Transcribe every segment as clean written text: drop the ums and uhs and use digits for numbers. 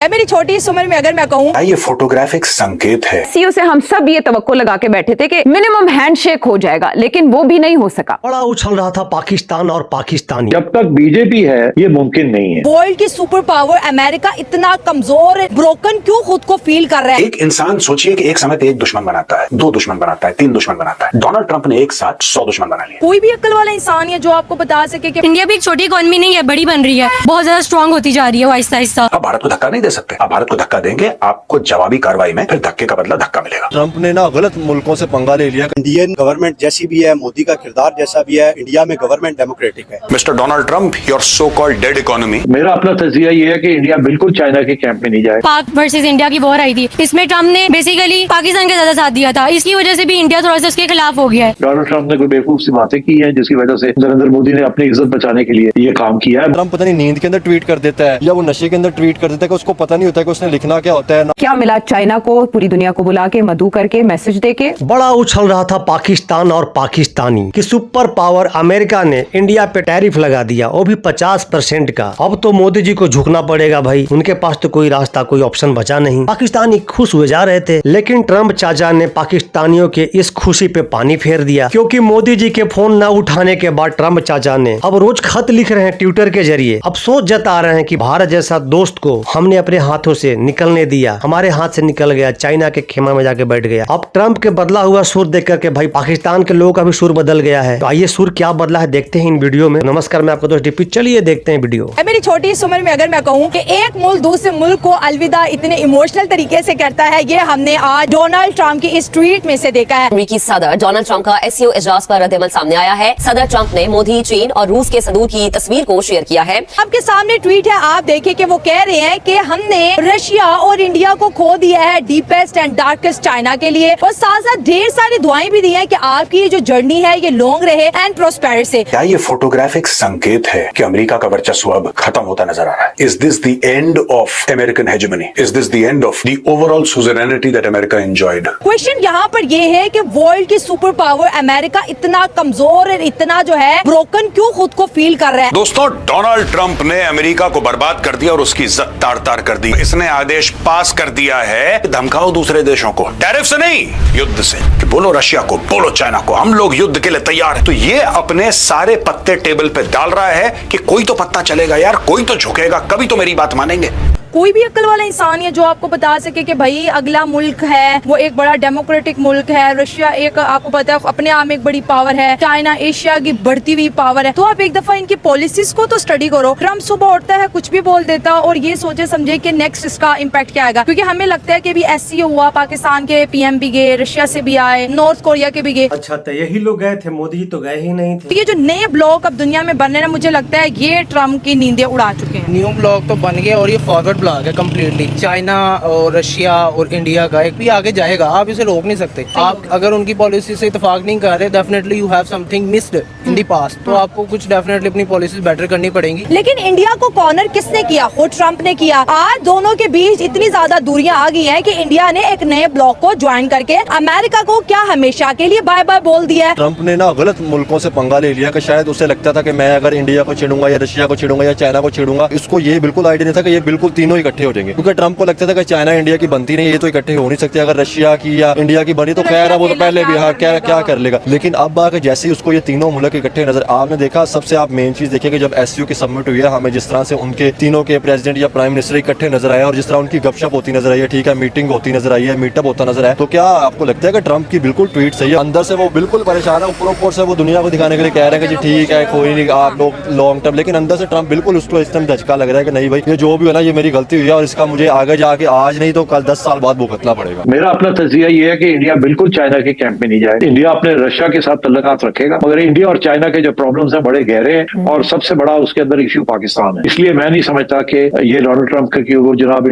मेरी छोटी इस उम्र में अगर मैं कहूँ ये फोटोग्राफिक संकेत है। सीओ से हम सब ये तवक्को लगा के बैठे थे कि मिनिमम हैंडशेक हो जाएगा, लेकिन वो भी नहीं हो सका। बड़ा उछल रहा था पाकिस्तान और पाकिस्तानी। जब तक बीजेपी है ये मुमकिन नहीं है। वर्ल्ड की सुपर पावर अमेरिका इतना कमजोर ब्रोकन क्यों खुद को फील कर रहा है? एक इंसान सोचिए कि एक समय पे एक दुश्मन बनाता है, दो दुश्मन बनाता है, तीन दुश्मन बनाता है। डोनाल्ड ट्रंप ने एक साथ 100 दुश्मन बना लिए। कोई भी अक्ल वाला इंसान है जो आपको बता सके कि इंडिया भी एक छोटी इकोनॉमी नहीं है, बड़ी बन रही है, बहुत ज्यादा स्ट्रांग होती जा रही है आहिस्ता आहिस्ता। अब भारत को धक्का नहीं दे सकते। अब भारत को धक्का देंगे, आपको जवाबी कार्रवाई में फिर धक्के का बदला धक्का मिलेगा। ट्रंप ने ना गलत मुल्कों से पंगा ले लिया। इंडियन गवर्नमेंट जैसी भी है, मोदी का किरदार जैसा भी है, इंडिया में गवर्नमेंट डेमोक्रेटिक है। Mister Donald Trump, your so called dead economy. मेरा अपना तजिया ये है कि इंडिया बिल्कुल चाइना के कैंप में नहीं जाए। पाक वर्सेस इंडिया की वॉर आई थी, इसमें ट्रम्प ने बेसिकली पाकिस्तान का ज्यादा साथ दिया था, इसकी वजह से भी इंडिया थोड़ा सा उसके खिलाफ हो गया है। डोनाल्ड ट्रंप ने कोई बेवकूफ सी बातें की हैं जिसकी वजह से नरेंद्र मोदी ने अपनी इज्जत बचाने के लिए ये काम किया है। ट्रंप पता नहीं नींद के अंदर ट्वीट कर देता है या वो नशे के अंदर ट्वीट कर देता है कि उसको पता नहीं होता है कि उसने लिखना क्या होता है। क्या मिला चाइना को पूरी दुनिया को बुला के मधु करके मैसेज देके? बड़ा उछल रहा था पाकिस्तान और पाकिस्तानी कि सुपर पावर अमेरिका ने इंडिया पे टैरिफ लगा दिया, वो भी 50% का। अब तो मोदी जी को झुकना पड़ेगा भाई, उनके पास तो कोई रास्ता कोई ऑप्शन बचा नहीं। पाकिस्तानी खुश हुए जा रहे थे, लेकिन ट्रंप चाचा ने पाकिस्तानियों के इस खुशी पे पानी फेर दिया, क्योंकि मोदी जी के फोन न उठाने के बाद ट्रंप चाचा ने अब रोज खत लिख रहे हैं ट्विटर के जरिए। अफसोस जता रहे हैं कि भारत जैसा दोस्त को हमने अपने हाथों से निकलने दिया, हमारे हाथ से निकल गया, चाइना के खेमा में जाके बैठ गया। अब ट्रंप के बदला हुआ सुर देख करके भाई पाकिस्तान के लोगों का भी सुर बदल गया है। तो आइए सुर क्या बदला है देखते हैं इन वीडियो में। नमस्कार, मैं आपका दोस्त डीपी, चलिए देखते हैं वीडियो। मेरी छोटी इस उम्र में अगर मैं कहूँ कि एक मुल्क दूसरे मुल्क को अलविदा इतने इमोशनल तरीके से करता है, ये हमने आज डोनाल्ड ट्रंप की इस ट्वीट में से देखा है। अमेरिकी सदर डोनाल्ड ट्रंप का एससीओ इजलास पर रद्द-ए-अमल सामने आया है। सदर ट्रंप ने मोदी, चीन और रूस के सदूर की तस्वीर को शेयर किया है। आपके सामने ट्वीट है, आप देखिए कि वो कह रहे हैं कि हमने रशिया और इंडिया को खो दिया है डीपेस्ट एंड डार्केस्ट चाइना के लिए, और साथ साथ ढेर सारी दुआएं भी दी हैं कि आपकी ये जो जर्नी है ये लॉन्ग रहे एंड प्रोस्पेर से। क्या ये फोटोग्राफिक संकेत है कि अमेरिका का वर्चस्व अब खत्म होता नजर आ रहा है? Is this the end of American hegemony? Is this the end of the overall suzerainty that America enjoyed? Question यहाँ पर ये है कि वर्ल्ड की सुपर पावर अमेरिका इतना कमजोर और इतना जो है ब्रोकन क्यों खुद को फील कर रहा है? दोस्तों, डोनाल्ड ट्रंप ने अमेरिका को बर्बाद कर दिया और उसकी इज्जत तार तार कर दी। इसने आदेश पास कर दिया है, धमकाओ दूसरे देशों को, टैरिफ से नहीं, युद्ध से। कि बोलो रशिया को, बोलो चाइना को, हम लोग युद्ध के लिए तैयार हैं। तो ये अपने सारे पत्ते टेबल पे डाल रहा है कि कोई तो पत्ता चलेगा यार, कोई तो झुकेगा, कभी तो मेरी बात मानेंगे। कोई भी अक्ल वाला इंसान है जो आपको बता सके कि भाई अगला मुल्क है वो एक बड़ा डेमोक्रेटिक मुल्क है, रशिया एक आपको पता है अपने आप में एक बड़ी पावर है, चाइना एशिया की बढ़ती हुई पावर है। तो आप एक दफा इनकी पॉलिसीज को तो स्टडी करो। ट्रम्प सुबह उठता है कुछ भी बोल देता और ये सोचे समझे कि नेक्स्ट इसका इम्पैक्ट क्या आएगा, क्योंकि हमें लगता है कि अभी एससीओ हुआ, पाकिस्तान के पीएम भी गए, रशिया से भी आए, नॉर्थ कोरिया के भी गए। अच्छा, तो यही लोग गए थे, मोदी जी तो गए ही नहीं थे। तो ये जो नए ब्लॉक अब दुनिया में बन रहे हैं, मुझे लगता है ये ट्रम्प की नींदें उड़ा चुके हैं। न्यू ब्लॉक तो बन गए और ये फॉरवर्ड ब्लॉक है कम्प्लीटली। चाइना और रशिया और इंडिया का एक भी आगे जाएगा, आप इसे रोक नहीं सकते। आप अगर उनकी पॉलिसी से इत्तेफाक नहीं कर रहे, definitely you have something missed in the past, तो आपको कुछ डेफिनेटली अपनी पॉलिसी बेटर करनी पड़ेंगी। लेकिन इंडिया को कॉर्नर किसने किया? खुद ट्रंप ने किया। आज दोनों के बीच इतनी ज्यादा दूरियां आ गई हैं कि इंडिया ने एक नए ब्लॉक को ज्वाइन करके अमेरिका को क्या हमेशा के लिए बाय बाय बोल दिया है। ट्रंप ने ना गलत मुल्कों से पंगा ले लिया कि शायद उसे लगता था कि मैं अगर इंडिया को छेड़ूंगा या रशिया को छेड़ूंगा या चाइना को छेड़ूंगा, इसको ये बिल्कुल आइडिया नहीं था कि ये बिल्कुल तीनों इकट्ठे हो जाएंगे। क्योंकि ट्रंप को लगता था कि चाइना इंडिया की बनती नहीं, ये तो इकट्ठे हो नहीं सकते। अगर रशिया की या इंडिया की बनी तो खैर वो तो पहले भी हाँ क्या कर लेगा। लेकिन अब आके जैसे ही उसको ये तीनों मुल्क इकट्ठे नजर, आपने देखा सबसे आप मेन चीज देखिए कि जब एससीओ की समिट हुई है, हमें जिस तरह से उनके तीनों के प्रेसिडेंट या प्राइम मिनिस्टर इकट्ठे नजर आए और जिस तरह उनकी गपशप होती नजर आई है, ठीक है, मीटिंग होती नजर आई है, मीटअप होता नजर आया, तो क्या आपको लगता है कि ट्रंप की बिल्कुल ट्वीट सही है? अंदर से वो बिल्कुल परेशान है, ऊपर से वो दुनिया को दिखाने के लिए कह रहे हैं कि जी ठीक है कोई नहीं, आप लोग लॉन्ग टर्म, लेकिन अंदर से ट्रंप बिल्कुल उसको इस टाइम धचका लग रहा है कि नहीं भाई, ये जो भी है ना ये मेरी गलती हुई है और इसका मुझे आगे जाके आज नहीं तो कल 10 साल बाद भुगतना पड़ेगा। मेरा अपना तजिया ये है कि इंडिया बिल्कुल चाइना के कैंप में नहीं जाए। इंडिया अपने रशिया के साथ तल्लुकात रखेगा, मगर इंडिया और चाइना के जो प्रॉब्लम्स हैं बड़े गहरे हैं और सबसे बड़ा उसके अंदर इश्यू पाकिस्तान है। इसलिए मैं नहीं समझता कि ये डोनाल्ड ट्रंप के वो जनाब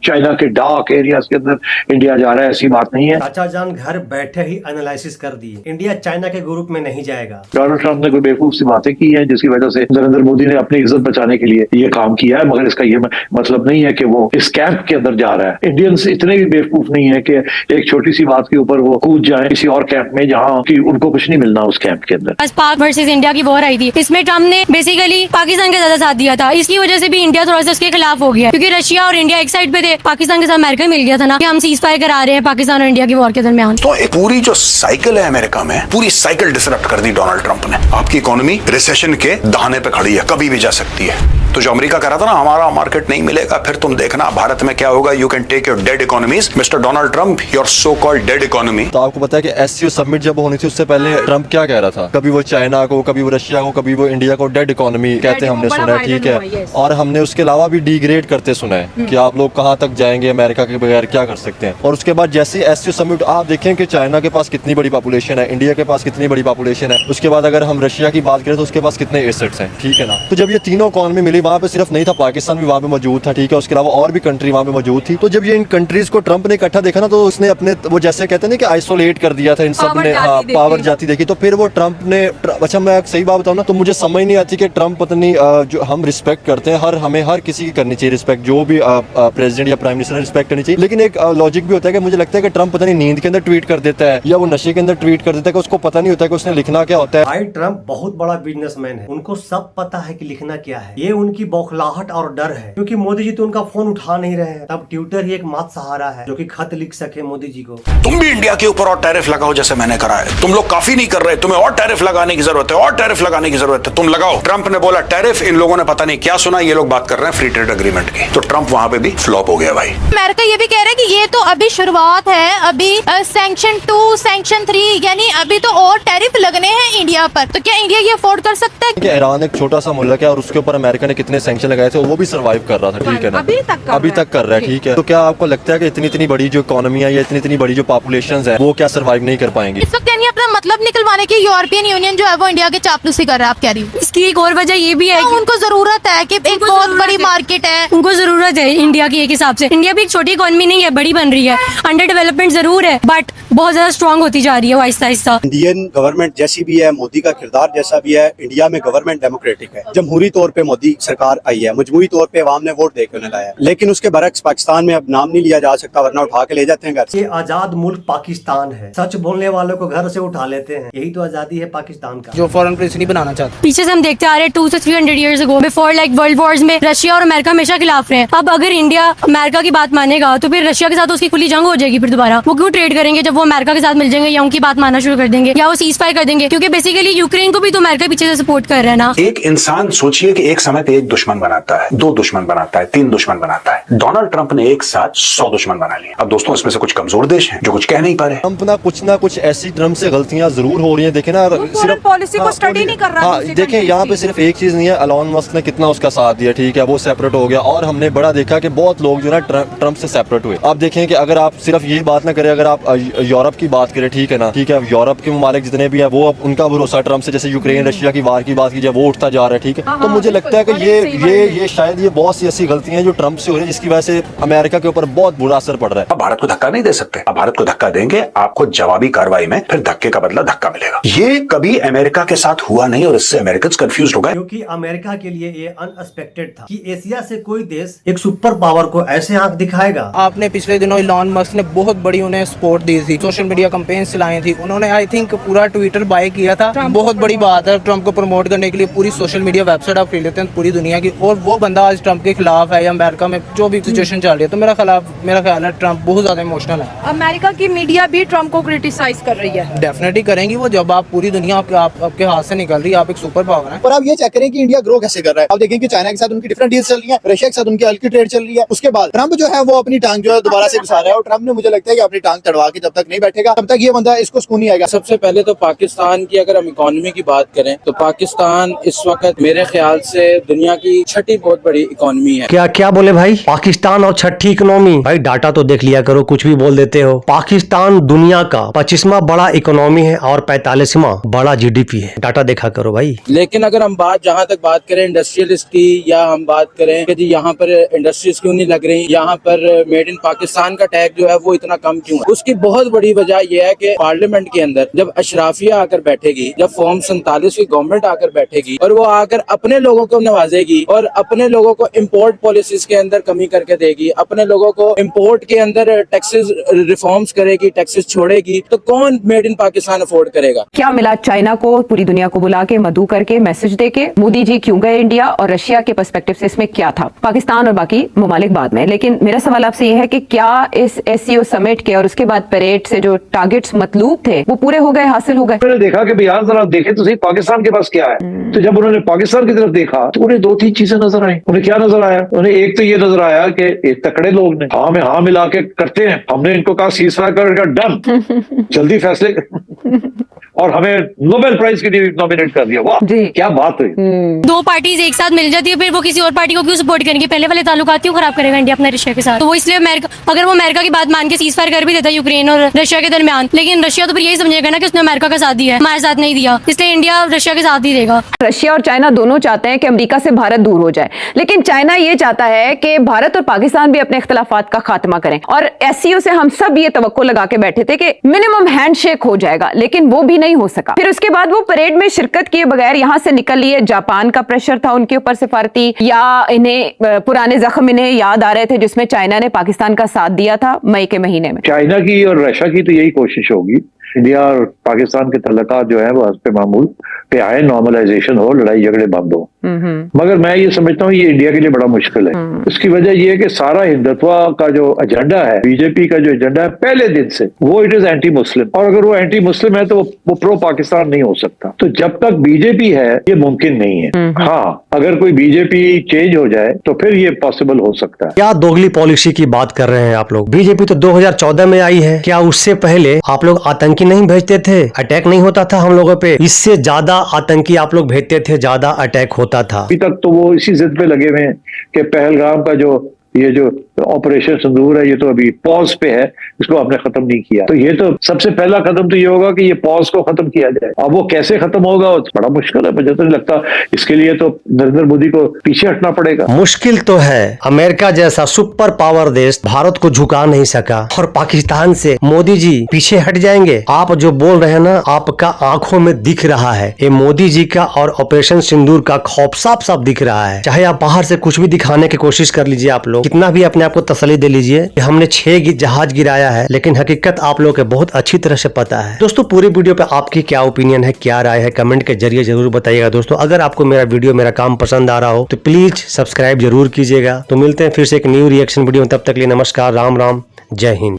चाइना के डार्क एरियाज के अंदर इंडिया जा रहा है, ऐसी बात नहीं है। चाचा जान घर बैठे ही एनालिसिस कर दिए, इंडिया चाइना के ग्रुप में नहीं जाएगा। डोनाल्ड ट्रंप ने कोई बेवकूफ सी बातें की हैं जिसकी वजह से नरेंद्र मोदी ने अपनी इज्जत बचाने के लिए ये काम किया है, मगर इसका ये मतलब मतलब नहीं है कि वो इस कैंप के अंदर जा रहा है। इंडियंस इतने भी बेवकूफ नहीं है कि एक छोटी सी बात के ऊपर वो कूद जाए किसी और कैंप में जहाँ की उनको कुछ नहीं मिलना उस कैंप के अंदर। पाक वर्सेस इंडिया की वॉर आई थी, इसमें ट्रम्प ने बेसिकली पाकिस्तान का ज्यादा साथ दिया था। इसकी वजह से भी इंडिया थोड़ा सा उसके खिलाफ हो गया, क्योंकि रशिया और इंडिया एक साइड पे थे, पाकिस्तान के साथ अमेरिका मिल गया था ना कि हम सीज फायर करा रहे हैं पाकिस्तान और इंडिया की वॉर के दरमियान। तो एक पूरी जो साइकिल है अमेरिका में, पूरी साइकिल डिसरप्ट कर दी डोनाल्ड ट्रंप ने। आपकी इकोनॉमी रिसेशन के दहाने पे खड़ी है, कभी भी जा सकती है। तो जो अमेरिका कह रहा था ना हमारा मार्केट नहीं मिलेगा, फिर तुम देखना भारत में क्या होगा। You can take your dead economies mister Donald Trump, your so called dead economy. तो आपको पता है कि एससीओ समिट जब होनी थी उससे पहले ट्रंप क्या कह रहा था, कभी वो चाइना को, कभी वो रशिया को, कभी वो इंडिया को डेड इकोनॉमी कहते हैं, हमने सुना है, ठीक है। और हमने उसके अलावा भी डिग्रेड करते सुना है कि आप लोग कहाँ तक जाएंगे, अमेरिका के बगैर क्या कर सकते हैं। और उसके बाद जैसे एससीओ समिट आप देखें कि चाइना के पास कितनी बड़ी पॉपुलेशन है, इंडिया के पास कितनी बड़ी पॉपुलेशन है, उसके बाद अगर हम रशिया की बात करें तो उसके पास कितने एसेट्स हैं, ठीक है ना। तो जब ये तीनों इकोनॉमी मिली, वहाँ पे सिर्फ नहीं था पाकिस्तान भी वहाँ पे मौजूद था, ठीक है, उसके अलावा और भी कंट्री वहाँ पे मौजूद थी। तो जब ये इन कंट्रीज को ट्रंप ने इकट्ठा देखा ना, तो उसने अपने वो जैसे कहते हैं ना कि आइसोलेट कर दिया था इन सब ने, पावर जाती देखी। तो फिर वो ट्रंप ने, अच्छा मैं सही बात बताऊँ ना, तो मुझे समझ नहीं आती कि ट्रंप पत्नी जो हम रिस्पेक्ट करते हैं, हमें हर किसी की करनी चाहिए रिस्पेक्ट, जो भी प्रेसिडेंट या प्राइम मिनिस्टर रिस्पेक्ट करनी चाहिए। लेकिन एक लॉजिक भी होता है कि मुझे लगता है कि ट्रंप पता नहीं नींद के अंदर ट्वीट कर देता है या वो नशे के अंदर ट्वीट कर देता है कि उसको पता नहीं होता कि उसने लिखना क्या होता है। भाई ट्रंप बहुत बड़ा बिजनेसमैन है, उनको सब पता है कि लिखना क्या है। ये उनकी बौखलाहट और डर है, क्योंकि मोदी जी तो उनका फोन उठा नहीं रहे हैं। तब ट्विटर ही एक मात्र सहारा है जो कि खत लिख सके मोदी जी को। तुम भी इंडिया के ऊपर और टैरिफ लगाओ जैसे मैंने करा है। तुम लोग काफी नहीं कर रहे, तुम्हें और टैरिफ लगाने की जरूरत है, और टैरिफ लगाने की जरूरत है, तुम लगाओ। ट्रंप ने बोला टैरिफ, इन लोगों ने पता नहीं क्या सुना, ये लोग बात कर रहे हैं फ्री ट्रेड एग्रीमेंट की। तो ट्रंप वहां पे भी फ्लॉप हो गया भाई। अमेरिका ये भी कह रहा है कि ये तो अभी शुरुआत है, अभी सैंक्शन 2 सैंक्शन 3 यानी अभी तो और टैरिफ लगने हैं इंडिया पर। तो क्या इंडिया ये अफोर्ड कर सकता है? कि ईरान एक छोटा सा मुल्क है और उसके ऊपर अमेरिका ने कितने सैंक्शन लगाए थे, वो भी सर्वाइव कर रहा था, ठीक है ना, अभी तक कर रहा है, ठीक है। तो क्या आपको लगता है कि इतनी बड़ी जो इकोनॉमी है या इतनी बड़ी जो पॉपुलेशन है वो क्या सर्वाइव नहीं कर पाएंगे? इस वक्त यानी अपना मतलब निकलवाने की यूरोपियन यूनियन जो है वो इंडिया के चापलूसी कर रहा है, आप कह रही हो? इसकी एक और वजह ये भी है कि उनको जरूरत है कि एक बहुत बड़ी मार्केट है, उनको जरूरत है इंडिया की। एक हिसाब से इंडिया भी एक छोटी इकोनॉमी नहीं है, बड़ी बन रही है, अंडर डेवलपमेंट जरूर है, बट बहुत ज्यादा स्ट्रांग होती जा रही है आहिस्ता आहिस्ता। इंडियन गवर्नमेंट जैसी भी है, मोदी का किरदार जैसा भी है, इंडिया में गवर्नमेंट डेमोक्रेटिक है। जमहूरी तौर पे मोदी सरकार आई है, मजमूरी तौर पे अवाम ने वोट देकर उन्हें लाया, लेकिन उसके बरक्स पाकिस्तान में अब नाम नहीं लिया जा सकता, वरना उठा के ले जाते हैं घर से। ये आजाद मुल्क पाकिस्तान है, सच बोलने वालों को घर से उठा लेते हैं, यही तो आजादी है पाकिस्तान का, जो फॉरेन प्रेस नहीं बनाना चाहते। पीछे से हम देखते आ रहे हैं 200 से 300 years ago before like world Wars में रशिया और अमेरिका हमेशा खिलाफ रहे हैं। अब अगर इंडिया अमेरिका की बात मानेगा तो फिर रशिया के साथ उसकी खुली जंग हो जाएगी। फिर दोबारा वो क्यों ट्रेड करेंगे जब वो अमेरिका के साथ मिल जाएंगे या उनकी बात मानना शुरू कर देंगे या वो सीज फायर कर देंगे, क्योंकि बेसिकली यूक्रेन को भी तो अमेरिका पीछे से सपोर्ट कर रहा है ना। एक इंसान सोचिए कि एक समय पे एक दुश्मन बनाता है, 2 दुश्मन बनाता है, 3 दुश्मन बनाता है। डोनाल्ड ट्रंप ने एक साथ 100 दुश्मन बना लिए। अब दोस्तों इसमें से कुछ कमजोर देश हैं जो कुछ कह नहीं पा रहे। ट्रंप ना कुछ ऐसी ट्रंप से गलतियां जरूर हो रही हैं, देखे ना, सिर्फ पॉलिसी को स्टडी नहीं कर रहा। हाँ देखें यहाँ पे सिर्फ एक चीज नहीं है, एलॉन मस्क ने कितना उसका साथ दिया, ठीक है, वो सेपरेट हो गया। और हमने बड़ा देखा कि बहुत लोग जो ना ट्रंप से सेपरेट हुए। आप देखें कि अगर आप सिर्फ ये बात ना करें, अगर आप यूरोप की बात करें, ठीक है ना, ठीक है, यूरोप के ममालिक जितने भी हैं वो अब उनका भरोसा ट्रंप से, जैसे यूक्रेन रशिया की वार की बात की जाए, वो उठता जा रहा है, ठीक है। तो मुझे लगता है कि ये शायद ये बहुत सी ऐसी गलतियां हैं जो ट्रंप से हो रही है, जिसकी वजह से अमेरिका के ऊपर बहुत बुरा असर पड़ रहा है। अब भारत को धक्का नहीं दे सकते, अब भारत को धक्का देंगे आपको जवाबी कार्रवाई में फिर धक्के का बदला धक्का मिलेगा। ये कभी अमेरिका के साथ हुआ नहीं और इससे अमेरिकन कंफ्यूज हो गए, क्योंकि अमेरिका के लिए ये अनएक्सपेक्टेड था कि एशिया से कोई देश एक सुपर पावर को ऐसे आंख दिखाएगा। आपने पिछले दिनों इलॉन मस्क ने बहुत बड़ी उन्हें सपोर्ट दी थी, सोशल मीडिया कैंपेन चलाई थी, उन्होंने आई थिंक पूरा ट्विटर बाय किया था। बहुत बड़ी बात है, ट्रंप को प्रमोट करने के लिए पूरी सोशल मीडिया वेबसाइट आप खरीद लेते हैं पूरी दुनिया की, और वो बंदा आज ट्रंप के खिलाफ है या अमेरिका में जो भी सिचुएशन चल रही है। तो मेरा ख्याल है ट्रंप बहुत ज्यादा इमोशनल है। अमेरिका की मीडिया भी ट्रंप को क्रिटिसाइज कर रही है। डेफिनेटली करेंगी वो, जब आप पूरी दुनिया आपके हाथ से निकल रही है, आप एक सुपर पावर है। पर आप ये चेक करें कि इंडिया ग्रो कैसे कर रहा है। आप देखें कि चाइना के साथ उनकी डिफरेंट डील्स चल रही है, रशिया के साथ उनकी हल्की ट्रेड चल रही है। उसके बाद ट्रंप जो है वो अपनी टांग जो है दोबारा से घुसा रहा है, और ट्रंप ने मुझे लगता है कि अपनी टांग तड़वा के जब तक नहीं बैठेगा तब तक ये बंदा इसको सुकून नहीं आएगा। सबसे पहले तो पाकिस्तान की अगर हम इकोनॉमी की बात करें तो पाकिस्तान इस वक्त मेरे ख्याल से दुनिया की 6ठी बहुत बड़ी इकोनॉमी है। क्या बोले भाई? पाकिस्तान और 6ठी इकोनॉमी? भाई डाटा तो देख लिया करो, कुछ भी बोल देते हो। पाकिस्तान दुनिया का 25वां बड़ा इकोनॉमी है और 45वां बड़ा जीडीपी है, डाटा देखा करो भाई। लेकिन अगर हम जहाँ तक बात करें इंडस्ट्रियलिस्ट की, या हम बात करें कि जी यहाँ पर इंडस्ट्रीज क्यों नहीं लग रही, यहाँ पर मेड इन पाकिस्तान का टैग जो है वो इतना कम क्यों है, उसकी बहुत बड़ी वजह यह है कि पार्लियामेंट के अंदर जब अशराफिया आकर बैठेगी, जब फॉर्म 47 की गवर्नमेंट आकर बैठेगी और वो आकर अपने लोगों को नवाजेगी समझेगी और अपने लोगों को इम्पोर्ट पॉलिसीज के अंदर कमी करके देगी, अपने लोगों को इम्पोर्ट के अंदर टैक्सेस रिफॉर्म्स करेगी, टैक्सेस छोड़ेगी, तो कौन मेड इन पाकिस्तान अफोर्ड करेगा? क्या मिला चाइना को पूरी दुनिया को बुला के मधु करके मैसेज देके? मोदी जी क्यों गए इंडिया और रशिया के पर्सपेक्टिव से इसमें क्या था? पाकिस्तान और बाकी ममालिक बाद में, लेकिन मेरा सवाल आपसे ये है कि क्या इस SCO समिट के और उसके बाद परेड से जो टारगेट्स मतलूब थे वो पूरे हो गए, हासिल हो गए? उन्होंने देखा कि भैया जरा देखे तो सही पाकिस्तान के पास क्या है। तो जब उन्होंने पाकिस्तान की तरफ देखा तो उन्हें 2-3 चीजें नजर आई। उन्हें क्या नजर आया? उन्हें एक तो ये नजर आया कि एक तकड़े लोग ने हाँ में हाँ मिला के करते हैं, हमने इनको कहा सीजफायर करेगा, डन, जल्दी फैसले और हमें नोबेल प्राइज के लिए नॉमिनेट कर दिया। वाह क्या बात हुई। दो पार्टीज एक साथ मिल जाती है, फिर वो किसी और पार्टी को क्यों सपोर्ट करेंगे? पहले वाले ताल्लुकात क्यों खराब करेगा इंडिया अपने रशिया के साथ? तो वो इसलिए अमेरिका, अगर वो अमेरिका की बात मान के सीज फायर कर भी देता यूक्रेन और रशिया के दरमियान, लेकिन रशिया तो फिर यही समझेगा ना कि उसने अमेरिका का साथ दिया है, हमारे साथ नहीं दिया, इसलिए इंडिया रशिया के साथ ही देगा। रशिया और चाइना दोनों चाहते हैं कि अमेरिका से भारत दूर हो जाए, लेकिन चाइना ये चाहता है कि भारत और पाकिस्तान भी अपने इख्तलाफात का खात्मा करें। और SCO से हम सब ये तवक्को लगा के बैठे थे कि मिनिमम हैंडशेक हो जाएगा, लेकिन वो भी नहीं हो सका। फिर उसके बाद वो परेड में शिरकत किए बगैर यहां से निकल लिए। जापान का प्रेशर था उनके ऊपर सिफारती, या इन्हें पुराने जख्म इन्हें याद आ रहे थे जिसमें चाइना ने पाकिस्तान का साथ दिया था मई के महीने में? चाइना की और रशिया की तो यही कोशिश होगी इंडिया और पाकिस्तान के तल्लुकात जो है वो हस्ब मामूल पे आए, नॉर्मलाइजेशन हो, लड़ाई झगड़े बंद हो। मगर मैं ये समझता हूँ ये इंडिया के लिए बड़ा मुश्किल है। उसकी वजह ये है कि सारा हिंदुत्व का जो एजेंडा है, बीजेपी का जो एजेंडा है पहले दिन से, वो इट इज एंटी मुस्लिम, और अगर वो एंटी मुस्लिम है तो वो प्रो पाकिस्तान नहीं हो सकता। तो जब तक बीजेपी है ये मुमकिन नहीं है। हाँ, अगर कोई बीजेपी चेंज हो जाए तो फिर ये पॉसिबल हो सकता है। क्या दोगली पॉलिसी की बात कर रहे हैं आप लोग? बीजेपी तो 2014 में आई है, क्या उससे पहले आप लोग आतंकी नहीं भेजते थे? अटैक नहीं होता था हम लोगों पे? इससे ज्यादा आतंकी आप लोग भेजते थे, ज्यादा अटैक होता था। अभी तक तो वो इसी जिद पे लगे हुए हैं कि पहलगाम का जो ऑपरेशन सिंदूर है ये तो अभी पॉज पे है, इसको आपने खत्म नहीं किया। तो ये तो सबसे पहला कदम तो ये होगा कि ये पॉज को खत्म किया जाए। अब वो कैसे खत्म होगा बड़ा मुश्किल है, मुझे तो नहीं लगता। इसके लिए तो नरेंद्र मोदी को पीछे हटना पड़ेगा। मुश्किल तो है, अमेरिका जैसा सुपर पावर देश भारत को झुका नहीं सका और पाकिस्तान से मोदी जी पीछे हट जाएंगे। आप जो बोल रहे हैं ना, आपका आंखों में दिख रहा है, ये मोदी जी का और ऑपरेशन सिंदूर का खौफ साफ साफ दिख रहा है। चाहे आप बाहर से कुछ भी दिखाने की कोशिश कर लीजिए, आप लोग कितना भी अपने आपको तसल्ली दे लीजिए कि हमने 6 जहाज गिराया है, लेकिन हकीकत आप लोगों को बहुत अच्छी तरह से पता है। दोस्तों पूरी वीडियो पे आपकी क्या ओपिनियन है, क्या राय है, कमेंट के जरिए जरूर बताइएगा। दोस्तों अगर आपको मेरा वीडियो, मेरा काम पसंद आ रहा हो तो प्लीज सब्सक्राइब जरूर कीजिएगा। तो मिलते हैं फिर से एक न्यू रिएक्शन वीडियो में, तब तक के लिए नमस्कार, राम राम, जय हिंद।